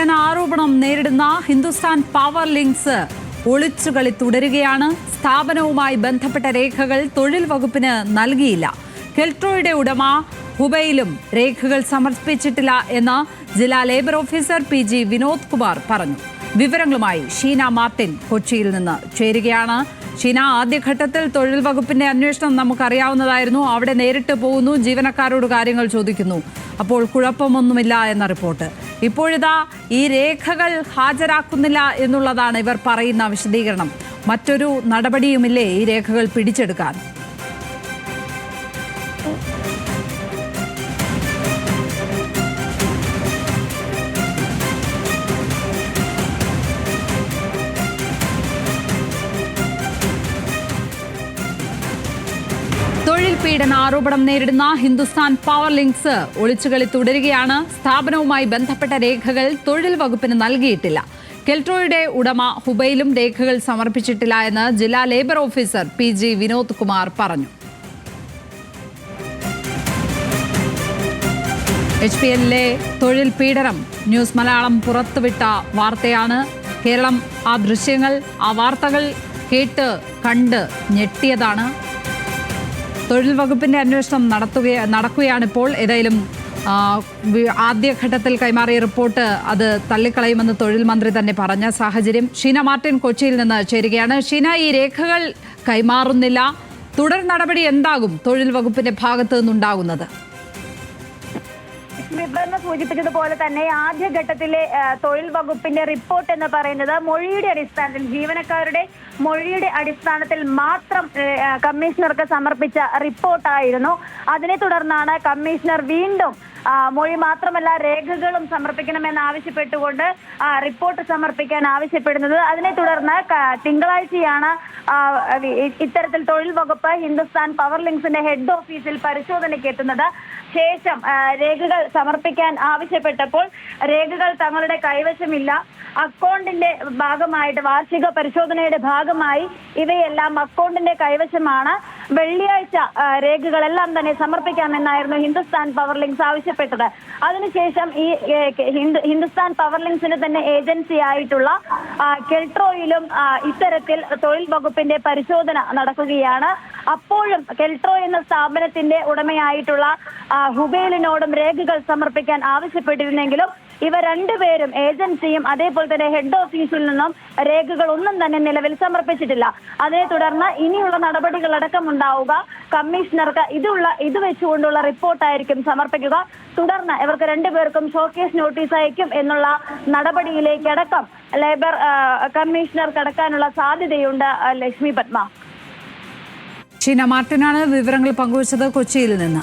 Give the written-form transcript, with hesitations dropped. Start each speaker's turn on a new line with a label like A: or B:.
A: പീഡന ആരോപണം നേരിടുന്ന ഹിന്ദുസ്ഥാൻ പവർ ലിങ്ക്സ് ഒളിച്ചുകളി തുടരുകയാണ്. സ്ഥാപനവുമായി ബന്ധപ്പെട്ട രേഖകൾ തൊഴിൽ വകുപ്പിന് നൽകിയില്ല. കെൽട്രോയുടെ ഉടമ ഹുബൈയിലും രേഖകൾ സമർപ്പിച്ചിട്ടില്ല എന്ന് ജില്ലാ labour officer PG Vinod Kumar പറഞ്ഞു. വിവരങ്ങളുമായി ഷീന മാർട്ടിൻ കൊച്ചിയിൽ നിന്ന് ചേരുകയാണ്. ഷീന, ആദ്യഘട്ടത്തിൽ തൊഴിൽ വകുപ്പിന്റെ അന്വേഷണം നമുക്കറിയാവുന്നതായിരുന്നു. അവിടെ നേരിട്ട് പോകുന്നു, ജീവനക്കാരോട് കാര്യങ്ങൾ ചോദിക്കുന്നു. അപ്പോൾ കുഴപ്പമൊന്നുമില്ല എന്ന റിപ്പോർട്ട്. ഇപ്പോഴിതാ ഈ രേഖകൾ ഹാജരാക്കുന്നില്ല എന്നുള്ളതാണ് ഇവർ പറയുന്ന വിശദീകരണം. മറ്റൊരു നടപടിയുമില്ലേ ഈ രേഖകൾ പിടിച്ചെടുക്കാൻ? തൊഴിൽ പീഡന ആരോപണം നേരിടുന്ന ഹിന്ദുസ്ഥാൻ പവർ ലിങ്ക്സ് ഒളിച്ചുകളി തുടരുകയാണ്. സ്ഥാപനവുമായി ബന്ധപ്പെട്ട രേഖകൾ തൊഴിൽ വകുപ്പിന് നൽകിയിട്ടില്ല. കെൽട്രോയുടെ ഉടമ ഹുബൈയിലും രേഖകൾ സമർപ്പിച്ചിട്ടില്ല എന്ന് ജില്ലാ labour officer PG Vinod Kumar പറഞ്ഞു. HPLലെ തൊഴിൽ പീഡനം ന്യൂസ് മലയാളം പുറത്തുവിട്ട വാർത്തയാണ്. കേരളം ആ ദൃശ്യങ്ങൾ, ആ വാർത്തകൾ കേട്ട് കണ്ട് ഞെട്ടിയതാണ്. തൊഴിൽ വകുപ്പിന്റെ അന്വേഷണം നടക്കുകയാണിപ്പോൾ. ഏതായാലും ആദ്യഘട്ടത്തിൽ കൈമാറിയ റിപ്പോർട്ട് അത് തള്ളിക്കളയുമെന്ന് തൊഴിൽ മന്ത്രി തന്നെ പറഞ്ഞ സാഹചര്യം. ഷീന മാർട്ടിൻ കൊച്ചിയിൽ നിന്ന് ചേരുകയാണ്. ഷീന, ഈ രേഖകൾ കൈമാറുന്നില്ല, തുടർ നടപടി എന്താകും തൊഴിൽ വകുപ്പിന്റെ ഭാഗത്തു നിന്നുണ്ടാകുന്നത്?
B: വിവരണ സൂചിപ്പിച്ചതുപോലെ തന്നെ ആദ്യഘട്ടത്തിലെ തൊഴിൽ വകുപ്പിന്റെ റിപ്പോർട്ട് എന്ന് പറയുന്നത് മൊഴിയുടെ അടിസ്ഥാനത്തിൽ, ജീവനക്കാരുടെ മൊഴിയുടെ അടിസ്ഥാനത്തിൽ മാത്രം കമ്മീഷണർക്ക് സമർപ്പിച്ച റിപ്പോർട്ടായിരുന്നു. അതിനെ തുടർന്നാണ് കമ്മീഷണർ വീണ്ടും മൊഴി മാത്രമല്ല രേഖകളും സമർപ്പിക്കണമെന്ന് ആവശ്യപ്പെട്ടുകൊണ്ട് റിപ്പോർട്ട് സമർപ്പിക്കാൻ ആവശ്യപ്പെടുന്നത്. അതിനെ തുടർന്ന് തിങ്കളാഴ്ചയാണ് ഇത്തരത്തിൽ തൊഴിൽ വകുപ്പ് ഹിന്ദുസ്ഥാൻ പവർ ലിങ്ക്സിന്റെ ഹെഡ് ഓഫീസിൽ പരിശോധനയ്ക്ക് എത്തുന്നത്. ശേഷം രേഖകൾ സമർപ്പിക്കാൻ ആവശ്യപ്പെട്ടപ്പോൾ രേഖകൾ തങ്ങളുടെ കൈവശമില്ല, അക്കൗണ്ടിന്റെ ഭാഗമായിട്ട് വാർഷിക പരിശോധനയുടെ ഭാഗമായി ഇവയെല്ലാം അക്കൗണ്ടിന്റെ കൈവശമാണ്, വെള്ളിയാഴ്ച രേഖകളെല്ലാം തന്നെ സമർപ്പിക്കാമെന്നായിരുന്നു ഹിന്ദുസ്ഥാൻ പവർ ലിങ്ക്സ് ആവശ്യപ്പെട്ടത്. അതിനുശേഷം ഈ ഹിന്ദുസ്ഥാൻ പവർ ലിങ്ക്സിന്റെ തന്നെ ഏജൻസി ആയിട്ടുള്ള കെൽട്രോയിലും ഇത്തരത്തിൽ തൊഴിൽ വകുപ്പിന്റെ പരിശോധന നടക്കുകയാണ്. അപ്പോഴും കെൽട്രോ എന്ന സ്ഥാപനത്തിന്റെ ഉടമയായിട്ടുള്ള ഹുബൈലിനോടും രേഖകൾ സമർപ്പിക്കാൻ ആവശ്യപ്പെട്ടിരുന്നെങ്കിലും ഇവ രണ്ടുപേരും, ഏജൻസിയും അതേപോലെ തന്നെ ഹെഡ് ഓഫീസിൽ നിന്നും രേഖകൾ ഒന്നും തന്നെ നിലവിൽ സമർപ്പിച്ചിട്ടില്ല. അതിനെ തുടർന്ന് ഇനിയുള്ള നടപടികളടക്കം ഉണ്ടാവുക കമ്മീഷണർക്ക് ഇത് വെച്ചുകൊണ്ടുള്ള റിപ്പോർട്ടായിരിക്കും സമർപ്പിക്കുക. തുടർന്ന് ഇവർക്ക് രണ്ടുപേർക്കും ഷോക്കേസ് നോട്ടീസ് അയക്കും എന്നുള്ള നടപടിയിലേക്കടക്കം ലേബർ കമ്മീഷണർ കടക്കാനുള്ള സാധ്യതയുണ്ട്. ലക്ഷ്മി പത്മ.
A: ഷീന മാർട്ടിനാണ് വിവരങ്ങൾ പങ്കുവച്ചത് കൊച്ചിയിൽ നിന്ന്.